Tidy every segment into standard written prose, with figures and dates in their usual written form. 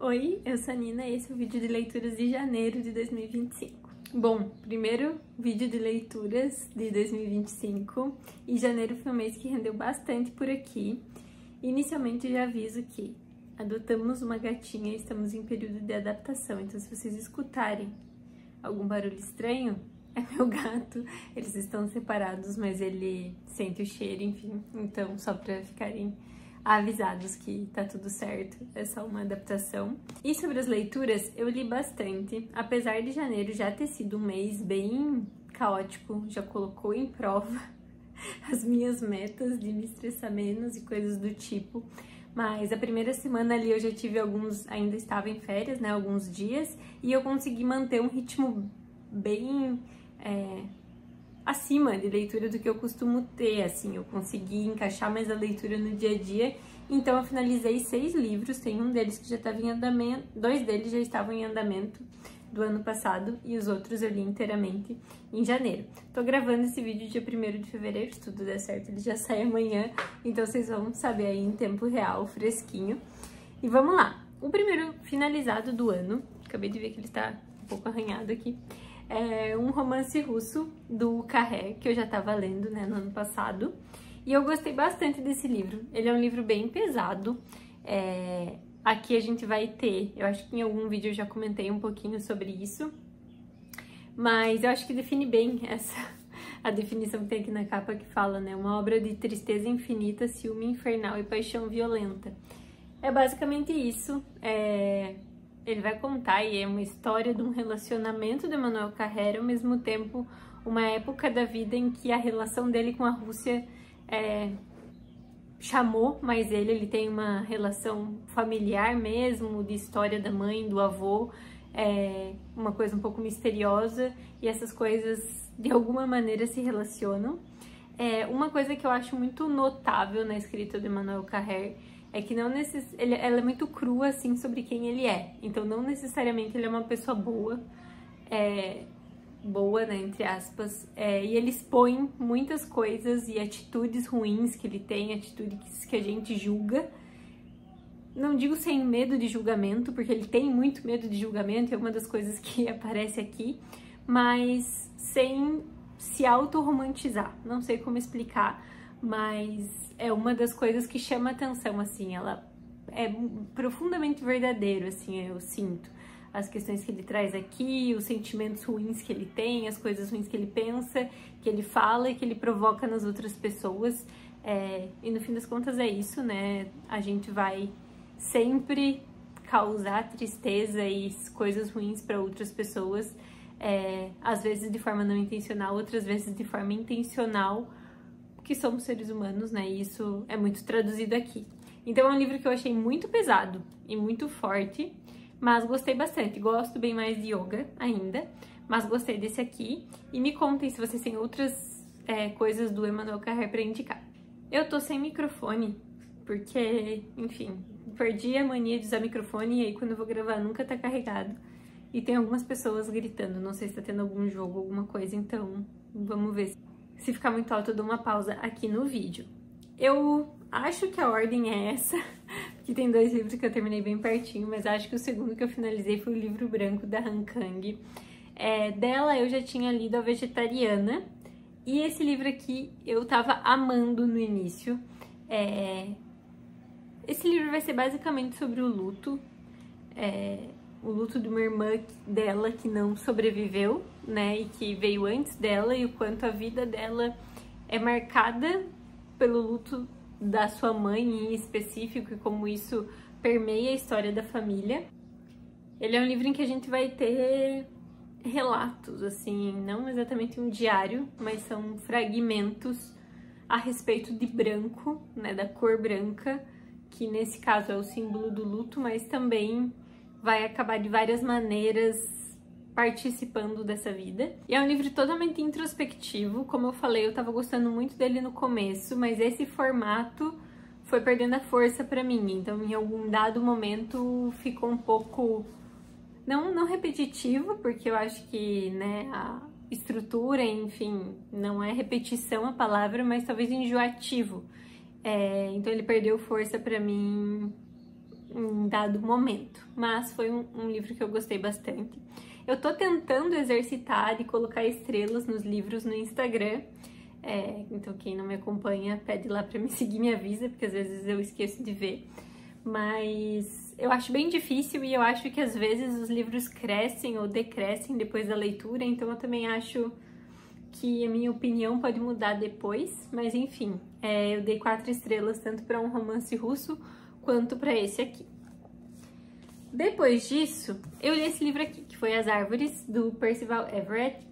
Oi, eu sou a Nina e esse é o vídeo de leituras de janeiro de 2025. Bom, primeiro vídeo de leituras de 2025 e janeiro foi um mês que rendeu bastante por aqui. Inicialmente já aviso que adotamos uma gatinha e estamos em período de adaptação, então se vocês escutarem algum barulho estranho, é meu gato. Eles estão separados, mas ele sente o cheiro, enfim, então só pra ficarem avisados que tá tudo certo, é só uma adaptação. E sobre as leituras, eu li bastante, apesar de janeiro já ter sido um mês bem caótico, já colocou em prova as minhas metas de me estressar menos e coisas do tipo. Mas a primeira semana ali eu já tive ainda estava em férias, né, alguns dias, e eu consegui manter um ritmo bem acima de leitura do que eu costumo ter, assim, eu consegui encaixar mais a leitura no dia a dia, então eu finalizei 6 livros, tem um deles que já estava em andamento, 2 deles já estavam em andamento do ano passado, e os outros eu li inteiramente em janeiro. Tô gravando esse vídeo dia 1º de fevereiro, se tudo der certo ele já sai amanhã, então vocês vão saber aí em tempo real, fresquinho. E vamos lá, o primeiro finalizado do ano, acabei de ver que ele tá um pouco arranhado aqui, é um romance russo do Carré, que eu já estava lendo, né, no ano passado. E eu gostei bastante desse livro. Ele é um livro bem pesado. Aqui a gente vai ter, eu acho que em algum vídeo eu já comentei um pouquinho sobre isso, mas eu acho que define bem a definição que tem aqui na capa que fala, né, uma obra de tristeza infinita, ciúme infernal e paixão violenta. É basicamente isso. Ele vai contar, e é uma história de um relacionamento de Emmanuel Carrère, ao mesmo tempo uma época da vida em que a relação dele com a Rússia chamou mais ele tem uma relação familiar mesmo, de história da mãe, do avô, uma coisa um pouco misteriosa, e essas coisas de alguma maneira se relacionam. Uma coisa que eu acho muito notável na escrita de Emmanuel Carrère é que ela é muito crua, assim, sobre quem ele é. Então, não necessariamente ele é uma pessoa boa, né, entre aspas, e ele expõe muitas coisas e atitudes ruins que ele tem, atitudes que a gente julga. Não digo sem medo de julgamento, porque ele tem muito medo de julgamento, é uma das coisas que aparece aqui, mas sem se auto-romantizar. Não sei como explicar, mas é uma das coisas que chama atenção, assim, ela é profundamente verdadeiro, assim, eu sinto. As questões que ele traz aqui, os sentimentos ruins que ele tem, as coisas ruins que ele pensa, que ele fala e que ele provoca nas outras pessoas. E no fim das contas é isso, né? A gente vai sempre causar tristeza e coisas ruins para outras pessoas, às vezes de forma não intencional, outras vezes de forma intencional, que somos seres humanos, né? E isso é muito traduzido aqui. Então é um livro que eu achei muito pesado e muito forte, mas gostei bastante. Gosto bem mais de yoga ainda, mas gostei desse aqui. E me contem se vocês têm outras coisas do Emmanuel Carrère para indicar. Eu tô sem microfone, porque, enfim, perdi a mania de usar microfone, e aí quando eu vou gravar nunca tá carregado. E tem algumas pessoas gritando, não sei se tá tendo algum jogo, alguma coisa, então vamos ver. Se ficar muito alto, eu dou uma pausa aqui no vídeo. Eu acho que a ordem é essa, que tem 2 livros que eu terminei bem pertinho, mas acho que o segundo que eu finalizei foi o livro branco da Han Kang. Dela eu já tinha lido A Vegetariana, e esse livro aqui eu tava amando no início. Esse livro vai ser basicamente sobre o luto de uma irmã dela que não sobreviveu, né, e que veio antes dela, e o quanto a vida dela é marcada pelo luto da sua mãe em específico, e como isso permeia a história da família. Ele é um livro em que a gente vai ter relatos, assim, não exatamente um diário, mas são fragmentos a respeito de branco, né, da cor branca, que nesse caso é o símbolo do luto, mas também vai acabar de várias maneiras participando dessa vida. E é um livro totalmente introspectivo, como eu falei, eu tava gostando muito dele no começo, mas esse formato foi perdendo a força pra mim, então em algum dado momento ficou um pouco, não repetitivo, porque eu acho que, né, a estrutura, enfim, não é repetição a palavra, mas talvez enjoativo. Então ele perdeu força pra mim em dado momento, mas foi um livro que eu gostei bastante. Eu tô tentando exercitar e colocar estrelas nos livros no Instagram, então quem não me acompanha pede lá pra me seguir e me avisa, porque às vezes eu esqueço de ver. Mas eu acho bem difícil e eu acho que às vezes os livros crescem ou decrescem depois da leitura, então eu também acho que a minha opinião pode mudar depois, mas enfim, eu dei 4 estrelas tanto para um romance russo quanto para esse aqui. Depois disso, eu li esse livro aqui, que foi As Árvores, do Percival Everett.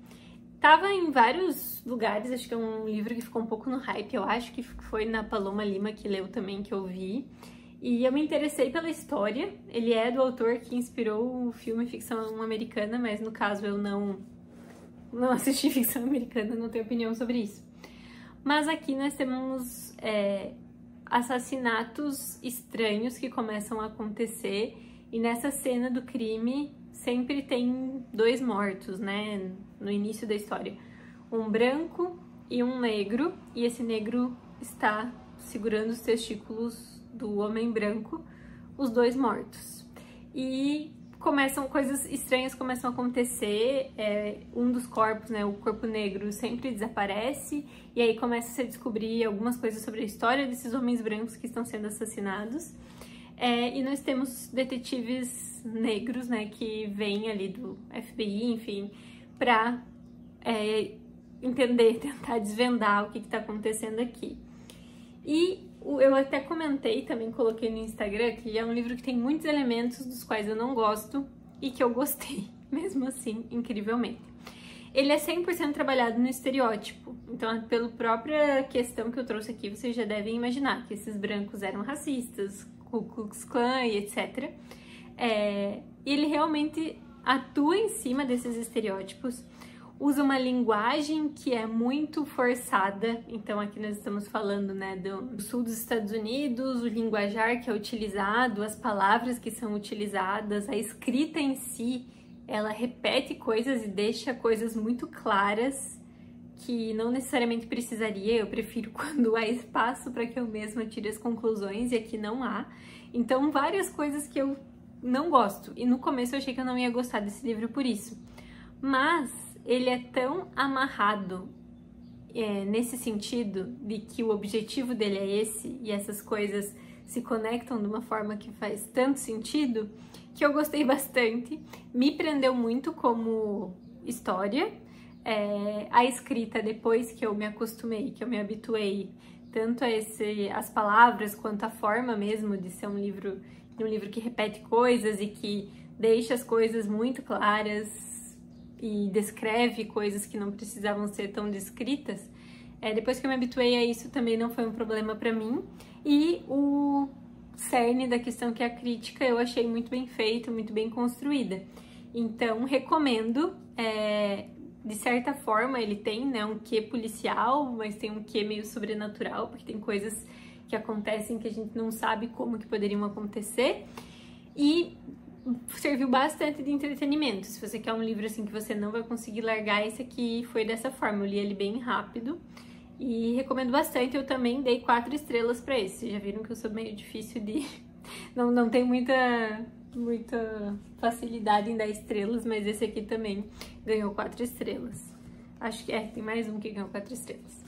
Tava em vários lugares, acho que é um livro que ficou um pouco no hype, eu acho que foi na Paloma Lima que leu também, que eu vi. E eu me interessei pela história, ele é do autor que inspirou o filme Ficção Americana, mas no caso eu não assisti ficção americana, não tenho opinião sobre isso. Mas aqui nós temos assassinatos estranhos que começam a acontecer, e nessa cena do crime sempre tem 2 mortos, né, no início da história. Um branco e um negro, e esse negro está segurando os testículos do homem branco, os 2 mortos. E coisas estranhas começam a acontecer, um dos corpos, né, o corpo negro, sempre desaparece, e aí começa a se descobrir algumas coisas sobre a história desses homens brancos que estão sendo assassinados. E nós temos detetives negros, né, que vêm ali do FBI, enfim, pra entender, tentar desvendar o que está acontecendo aqui. E eu até comentei, também coloquei no Instagram, que é um livro que tem muitos elementos dos quais eu não gosto e que eu gostei, mesmo assim, incrivelmente. Ele é 100% trabalhado no estereótipo, então pela própria questão que eu trouxe aqui, vocês já devem imaginar que esses brancos eram racistas, Ku Klux Klan e etc. E ele realmente atua em cima desses estereótipos, usa uma linguagem que é muito forçada, então aqui nós estamos falando, né, do sul dos Estados Unidos, o linguajar que é utilizado, as palavras que são utilizadas, a escrita em si, ela repete coisas e deixa coisas muito claras que não necessariamente precisaria, eu prefiro quando há espaço para que eu mesma tire as conclusões, e aqui não há. Então, várias coisas que eu não gosto, e no começo eu achei que eu não ia gostar desse livro por isso. Mas ele é tão amarrado nesse sentido de que o objetivo dele é esse, e essas coisas se conectam de uma forma que faz tanto sentido, que eu gostei bastante, me prendeu muito como história. A escrita, depois que eu me acostumei, que eu me habituei tanto a as palavras quanto a forma mesmo de ser um livro que repete coisas e que deixa as coisas muito claras e descreve coisas que não precisavam ser tão descritas. Depois que eu me habituei a isso, também não foi um problema para mim. E o cerne da questão, que é a crítica, eu achei muito bem feito, muito bem construída. Então, recomendo. De certa forma, ele tem, né, um quê policial, mas tem um quê meio sobrenatural, porque tem coisas que acontecem que a gente não sabe como que poderiam acontecer. E serviu bastante de entretenimento. Se você quer um livro assim que você não vai conseguir largar, esse aqui foi dessa forma. Eu li ele bem rápido e recomendo bastante. Eu também dei 4 estrelas pra esse. Vocês já viram que eu sou meio difícil de... não tenho muita facilidade em dar estrelas, mas esse aqui também ganhou 4 estrelas. Acho que tem mais um que ganhou 4 estrelas.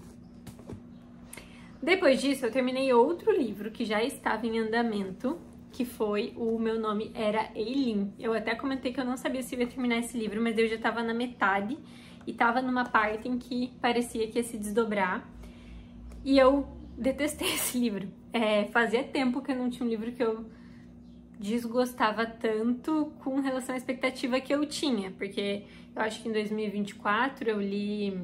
Depois disso, eu terminei outro livro que já estava em andamento, que foi O Meu Nome Era Eileen. Eu até comentei que eu não sabia se eu ia terminar esse livro, mas eu já estava na metade e estava numa parte em que parecia que ia se desdobrar. E eu detestei esse livro. Fazia tempo que eu não tinha um livro que eu desgostava tanto com relação à expectativa que eu tinha, porque eu acho que em 2024 eu li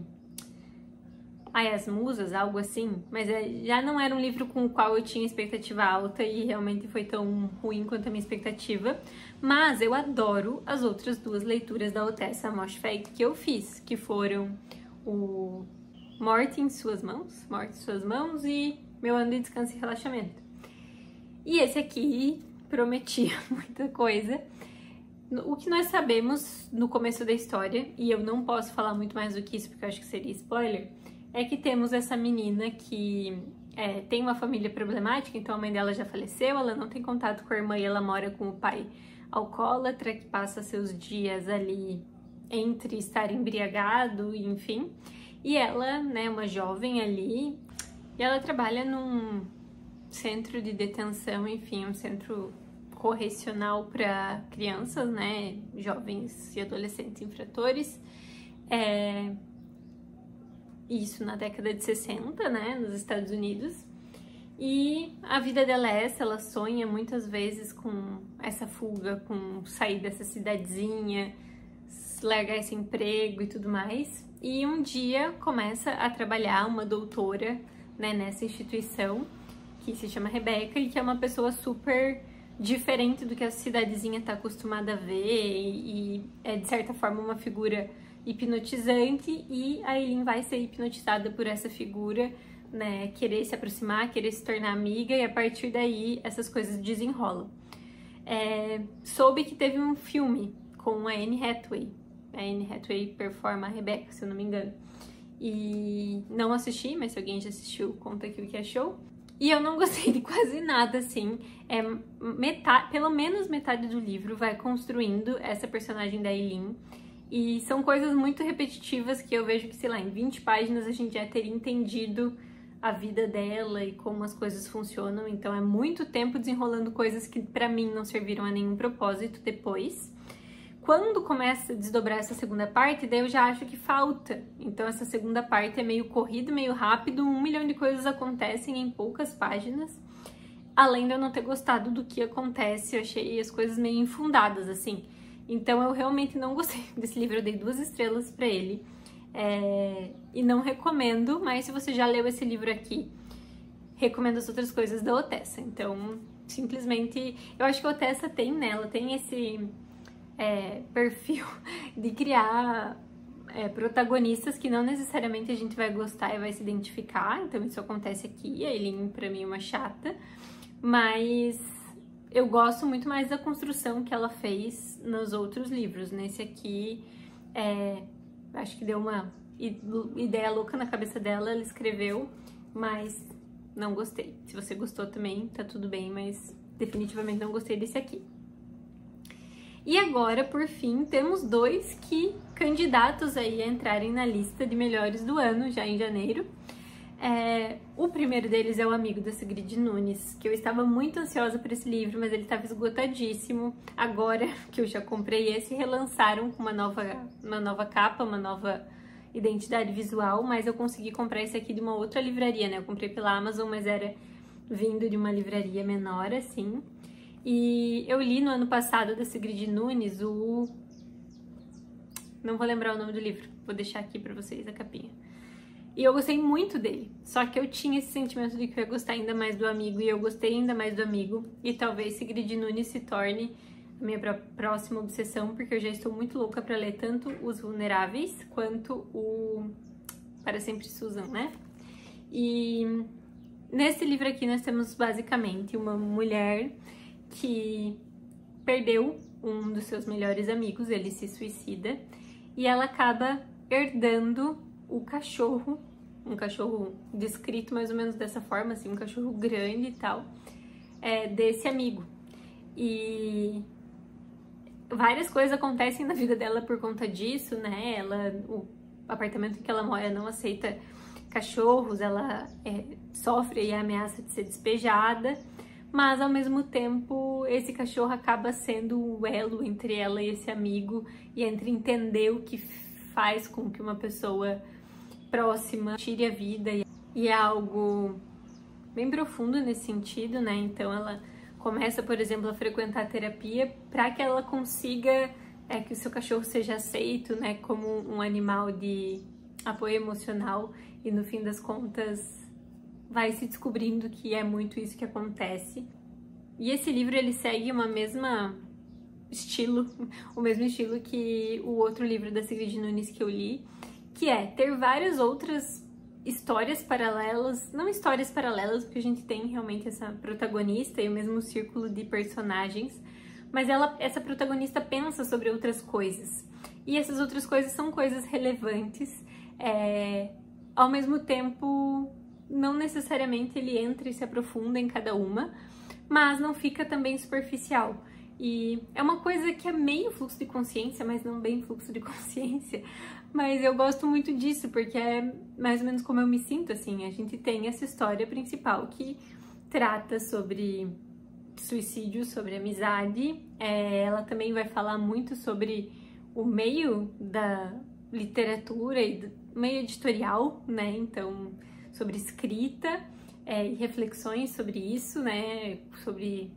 As Musas, algo assim, mas já não era um livro com o qual eu tinha expectativa alta e realmente foi tão ruim quanto a minha expectativa, mas eu adoro as outras 2 leituras da Ottessa Moshfegh que eu fiz, que foram o Morte em Suas Mãos e Meu Ano de Descanso e Relaxamento. E esse aqui prometia muita coisa. O que nós sabemos no começo da história, e eu não posso falar muito mais do que isso porque eu acho que seria spoiler, é que temos essa menina que tem uma família problemática, então a mãe dela já faleceu, ela não tem contato com a irmã e ela mora com o pai alcoólatra, que passa seus dias ali entre estar embriagado, enfim. E ela, né, uma jovem ali, e ela trabalha num centro de detenção, enfim, um centro correcional para crianças, né, jovens e adolescentes infratores. Isso na década de 60, né, nos Estados Unidos. E a vida dela é essa, ela sonha muitas vezes com essa fuga, com sair dessa cidadezinha, largar esse emprego e tudo mais. E um dia começa a trabalhar uma doutora, né, nessa instituição, que se chama Rebecca, e que é uma pessoa super diferente do que a cidadezinha está acostumada a ver, e é de certa forma uma figura hipnotizante, e a Eileen vai ser hipnotizada por essa figura, né, querer se aproximar, querer se tornar amiga, e a partir daí essas coisas desenrolam. Soube que teve um filme com a Anne Hathaway. A Anne Hathaway performa a Rebecca, se eu não me engano. E não assisti, mas se alguém já assistiu, conta aqui o que achou. E eu não gostei de quase nada, assim. Pelo menos metade do livro vai construindo essa personagem da Eileen. E são coisas muito repetitivas que eu vejo que, sei lá, em 20 páginas a gente já teria entendido a vida dela e como as coisas funcionam. Então é muito tempo desenrolando coisas que pra mim não serviram a nenhum propósito depois. Quando começa a desdobrar essa segunda parte, daí eu já acho que falta. Então essa segunda parte é meio corrido, meio rápido, 1 milhão de coisas acontecem em poucas páginas. Além de eu não ter gostado do que acontece, eu achei as coisas meio infundadas, assim. Então eu realmente não gostei desse livro, eu dei 2 estrelas pra ele. E não recomendo, mas se você já leu esse livro aqui, recomendo as outras coisas da Otessa. Então, simplesmente, eu acho que a Otessa tem nela, tem esse perfil de criar protagonistas que não necessariamente a gente vai gostar e vai se identificar. Então isso acontece aqui, a Eileen pra mim é uma chata, mas eu gosto muito mais da construção que ela fez nos outros livros. Nesse aqui, acho que deu uma ideia louca na cabeça dela, ela escreveu, mas não gostei. Se você gostou também, tá tudo bem, mas definitivamente não gostei desse aqui. E agora, por fim, temos 2 candidatos aí a entrarem na lista de melhores do ano, já em janeiro. O primeiro deles é O Amigo, da Sigrid Nunes, que eu estava muito ansiosa por esse livro, mas ele estava esgotadíssimo. Agora que eu já comprei esse, relançaram com uma nova capa, uma nova identidade visual, mas eu consegui comprar esse aqui de uma outra livraria, né? Eu comprei pela Amazon, mas era vindo de uma livraria menor, assim. E eu li no ano passado da Sigrid Nunes não vou lembrar o nome do livro, vou deixar aqui pra vocês a capinha. E eu gostei muito dele, só que eu tinha esse sentimento de que eu ia gostar ainda mais do Amigo, e eu gostei ainda mais do Amigo, e talvez Sigrid Nunes se torne a minha próxima obsessão, porque eu já estou muito louca pra ler tanto Os Vulneráveis, quanto o Para Sempre Susan, né? E nesse livro aqui nós temos basicamente uma mulher que perdeu um dos seus melhores amigos, ele se suicida, e ela acaba herdando o cachorro, um cachorro descrito mais ou menos dessa forma, assim, um cachorro grande e tal, desse amigo. E várias coisas acontecem na vida dela por conta disso, né? O apartamento em que ela mora não aceita cachorros, ela sofre a ameaça de ser despejada, mas ao mesmo tempo esse cachorro acaba sendo o elo entre ela e esse amigo, e entre entender o que faz com que uma pessoa próxima tire a vida, e é algo bem profundo nesse sentido, né? Então ela começa, por exemplo, a frequentar a terapia para que ela consiga que o seu cachorro seja aceito, né, como um animal de apoio emocional, e no fim das contas vai se descobrindo que é muito isso que acontece. E esse livro, ele segue o mesmo estilo que o outro livro da Sigrid Nunes que eu li, que é ter várias outras histórias paralelas, não histórias paralelas, porque a gente tem realmente essa protagonista e o mesmo círculo de personagens, mas essa protagonista pensa sobre outras coisas, e essas outras coisas são coisas relevantes, ao mesmo tempo não necessariamente ele entra e se aprofunda em cada uma, mas não fica também superficial. E é uma coisa que é meio fluxo de consciência, mas não bem fluxo de consciência. Mas eu gosto muito disso, porque é mais ou menos como eu me sinto, assim. A gente tem essa história principal que trata sobre suicídio, sobre amizade. Ela também vai falar muito sobre o meio da literatura e do meio editorial, né? Então, sobre escrita e reflexões sobre isso, né? Sobre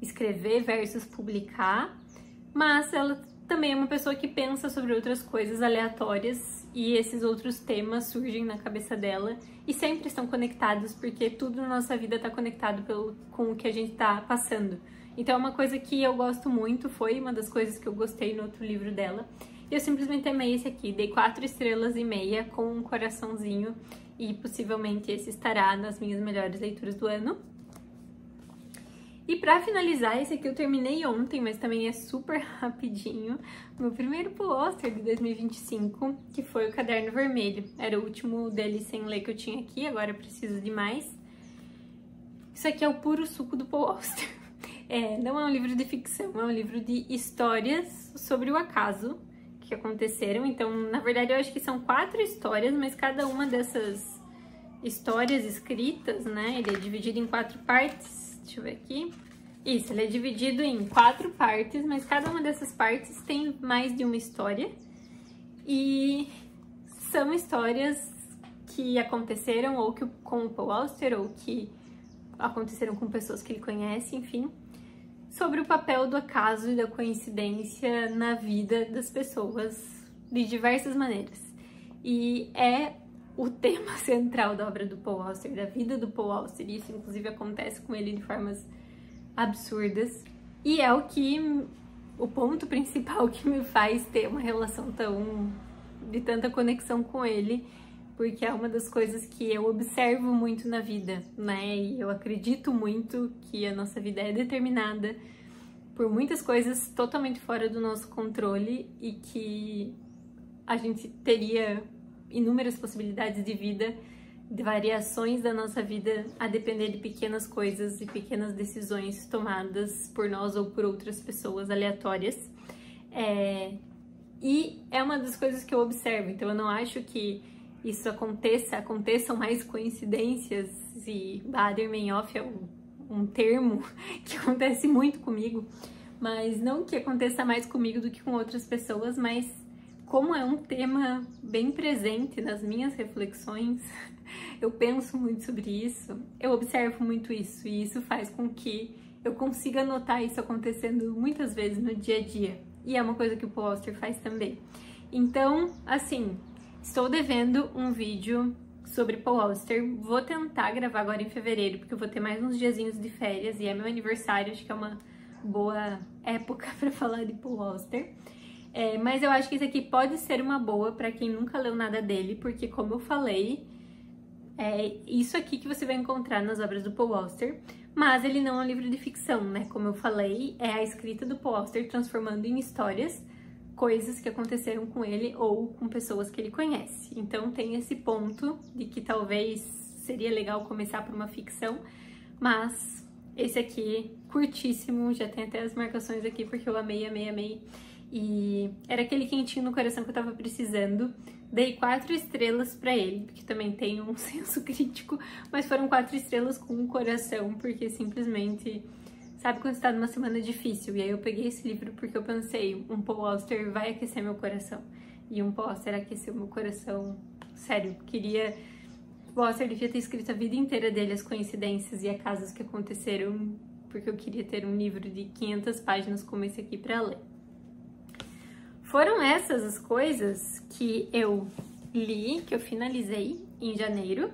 escrever versus publicar. Mas ela também é uma pessoa que pensa sobre outras coisas aleatórias e esses outros temas surgem na cabeça dela e sempre estão conectados, porque tudo na nossa vida está conectado com o que a gente está passando. Então é uma coisa que eu gosto muito, foi uma das coisas que eu gostei no outro livro dela. E eu simplesmente amei esse aqui, dei 4,5 estrelas com um coraçãozinho e possivelmente esse estará nas minhas melhores leituras do ano. E pra finalizar, esse aqui eu terminei ontem, mas também é super rapidinho. Meu primeiro pôster de 2025, que foi o Caderno Vermelho. Era o último dele sem ler que eu tinha aqui, agora eu preciso de mais. Isso aqui é o puro suco do pôster. Não é um livro de ficção, é um livro de histórias sobre o acaso que aconteceram. Então, na verdade, eu acho que são 4 histórias, mas cada uma dessas histórias escritas, né, ele é dividido em 4 partes. Deixa eu ver aqui. Isso, ele é dividido em 4 partes, mas cada uma dessas partes tem mais de uma história. E são histórias que aconteceram ou que com o Paul Auster, ou que aconteceram com pessoas que ele conhece, enfim, sobre o papel do acaso e da coincidência na vida das pessoas de diversas maneiras. E é o tema central da obra do Paul Auster, da vida do Paul Auster, e isso inclusive acontece com ele de formas absurdas, e é o ponto principal que me faz ter uma relação de tanta conexão com ele, porque é uma das coisas que eu observo muito na vida, né, e eu acredito muito que a nossa vida é determinada por muitas coisas totalmente fora do nosso controle e que a gente teria inúmeras possibilidades de vida, de variações da nossa vida, a depender de pequenas coisas e pequenas decisões tomadas por nós ou por outras pessoas aleatórias. E é uma das coisas que eu observo, então eu não acho que isso aconteçam mais coincidências, e Bader-Meinhof é um termo que acontece muito comigo, mas não que aconteça mais comigo do que com outras pessoas, mas como é um tema bem presente nas minhas reflexões, eu penso muito sobre isso, eu observo muito isso, e isso faz com que eu consiga notar isso acontecendo muitas vezes no dia a dia. E é uma coisa que o Paul Auster faz também. Então, assim, estou devendo um vídeo sobre Paul Auster. Vou tentar gravar agora em fevereiro, porque eu vou ter mais uns diazinhos de férias e é meu aniversário, acho que é uma boa época para falar de Paul Auster. Mas eu acho que isso aqui pode ser uma boa para quem nunca leu nada dele, porque, como eu falei, é isso aqui que você vai encontrar nas obras do Paul Auster, mas ele não é um livro de ficção, né? Como eu falei, é a escrita do Paul Auster transformando em histórias coisas que aconteceram com ele ou com pessoas que ele conhece. Então tem esse ponto de que talvez seria legal começar por uma ficção, mas esse aqui, curtíssimo, já tem até as marcações aqui porque eu amei, amei, amei. E era aquele quentinho no coração que eu tava precisando. Dei 4 estrelas pra ele, porque também tem um senso crítico, mas foram 4 estrelas com um coração, porque simplesmente, sabe quando você tá numa semana difícil? E aí eu peguei esse livro porque eu pensei, um Paul Auster vai aquecer meu coração. E um Paul Auster aqueceu meu coração, sério, o Paul Auster devia ter escrito a vida inteira dele, as coincidências e acasos que aconteceram, porque eu queria ter um livro de 500 páginas como esse aqui pra ler. Foram essas as coisas que eu li, que eu finalizei em janeiro.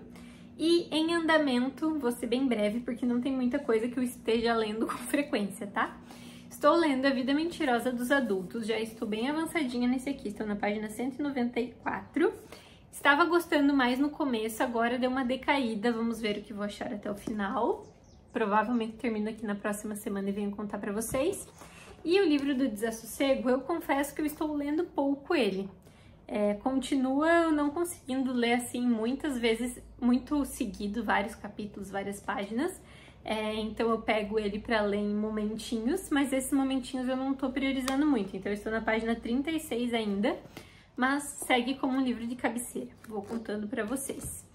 E em andamento, vou ser bem breve, porque não tem muita coisa que eu esteja lendo com frequência, tá? Estou lendo A Vida Mentirosa dos Adultos, já estou bem avançadinha nesse aqui, estou na página 194. Estava gostando mais no começo, agora deu uma decaída, vamos ver o que vou achar até o final. Provavelmente termino aqui na próxima semana e venho contar pra vocês. E o livro do Desassossego, eu confesso que eu estou lendo pouco ele. Continua eu não conseguindo ler assim muitas vezes, muito seguido, vários capítulos, várias páginas. Então eu pego ele para ler em momentinhos, mas esses momentinhos eu não tô priorizando muito. Então eu estou na página 36 ainda, mas segue como um livro de cabeceira. Vou contando para vocês.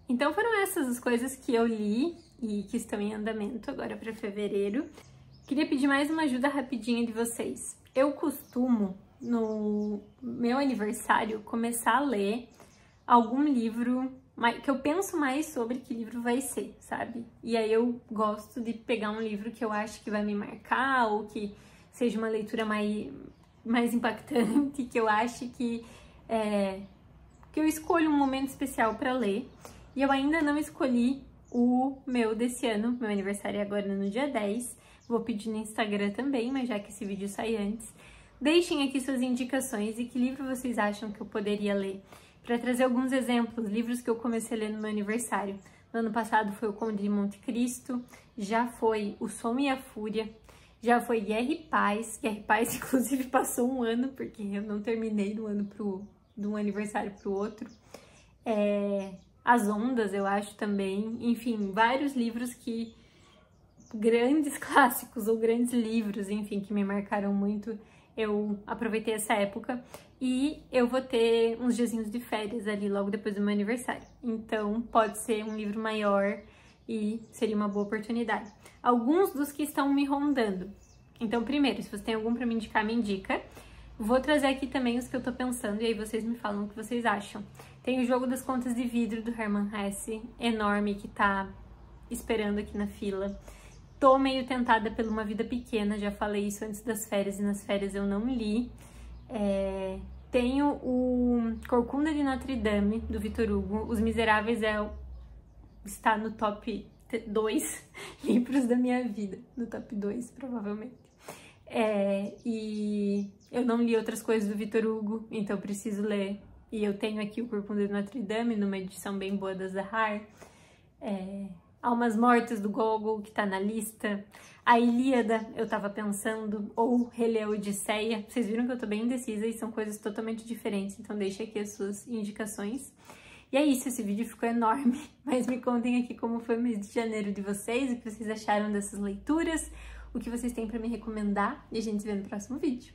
Então foram essas as coisas que eu li e que estão em andamento agora para fevereiro. Queria pedir mais uma ajuda rapidinha de vocês. Eu costumo, no meu aniversário, começar a ler algum livro que eu penso mais sobre que livro vai ser, sabe? E aí eu gosto de pegar um livro que eu acho que vai me marcar ou que seja uma leitura mais impactante, que eu acho que eu escolho um momento especial para ler. E eu ainda não escolhi o meu desse ano, meu aniversário é agora no dia 10. Vou pedir no Instagram também, mas já que esse vídeo sai antes, deixem aqui suas indicações e que livro vocês acham que eu poderia ler. Para trazer alguns exemplos, livros que eu comecei a ler no meu aniversário. No ano passado foi O Conde de Monte Cristo, já foi O Som e a Fúria, já foi Guerra e Paz. Guerra e Paz, inclusive, passou um ano, porque eu não terminei de um aniversário para o outro. As Ondas, eu acho também. Enfim, vários livros que... grandes clássicos ou grandes livros, enfim, que me marcaram muito. Eu aproveitei essa época e eu vou ter uns diazinhos de férias ali logo depois do meu aniversário. Então, pode ser um livro maior e seria uma boa oportunidade. Alguns dos que estão me rondando. Então, primeiro, se você tem algum pra me indicar, me indica. Vou trazer aqui também os que eu tô pensando e aí vocês me falam o que vocês acham. Tem o Jogo das Contas de Vidro, do Hermann Hesse, enorme, que tá esperando aqui na fila. Tô meio tentada pela Uma Vida Pequena, já falei isso antes das férias e nas férias eu não li. Tenho o Corcunda de Notre Dame, do Victor Hugo. Os Miseráveis está no top 2 livros da minha vida, no top 2 provavelmente. E eu não li outras coisas do Victor Hugo, então preciso ler. E eu tenho aqui o Corcunda de Notre Dame, numa edição bem boa da Zahar. Almas Mortas, do Gogol, que tá na lista. A Ilíada, eu tava pensando, ou Reler a Odisseia. Vocês viram que eu tô bem indecisa e são coisas totalmente diferentes, então deixa aqui as suas indicações. E é isso, esse vídeo ficou enorme, mas me contem aqui como foi o mês de janeiro de vocês, o que vocês acharam dessas leituras, o que vocês têm pra me recomendar, e a gente se vê no próximo vídeo.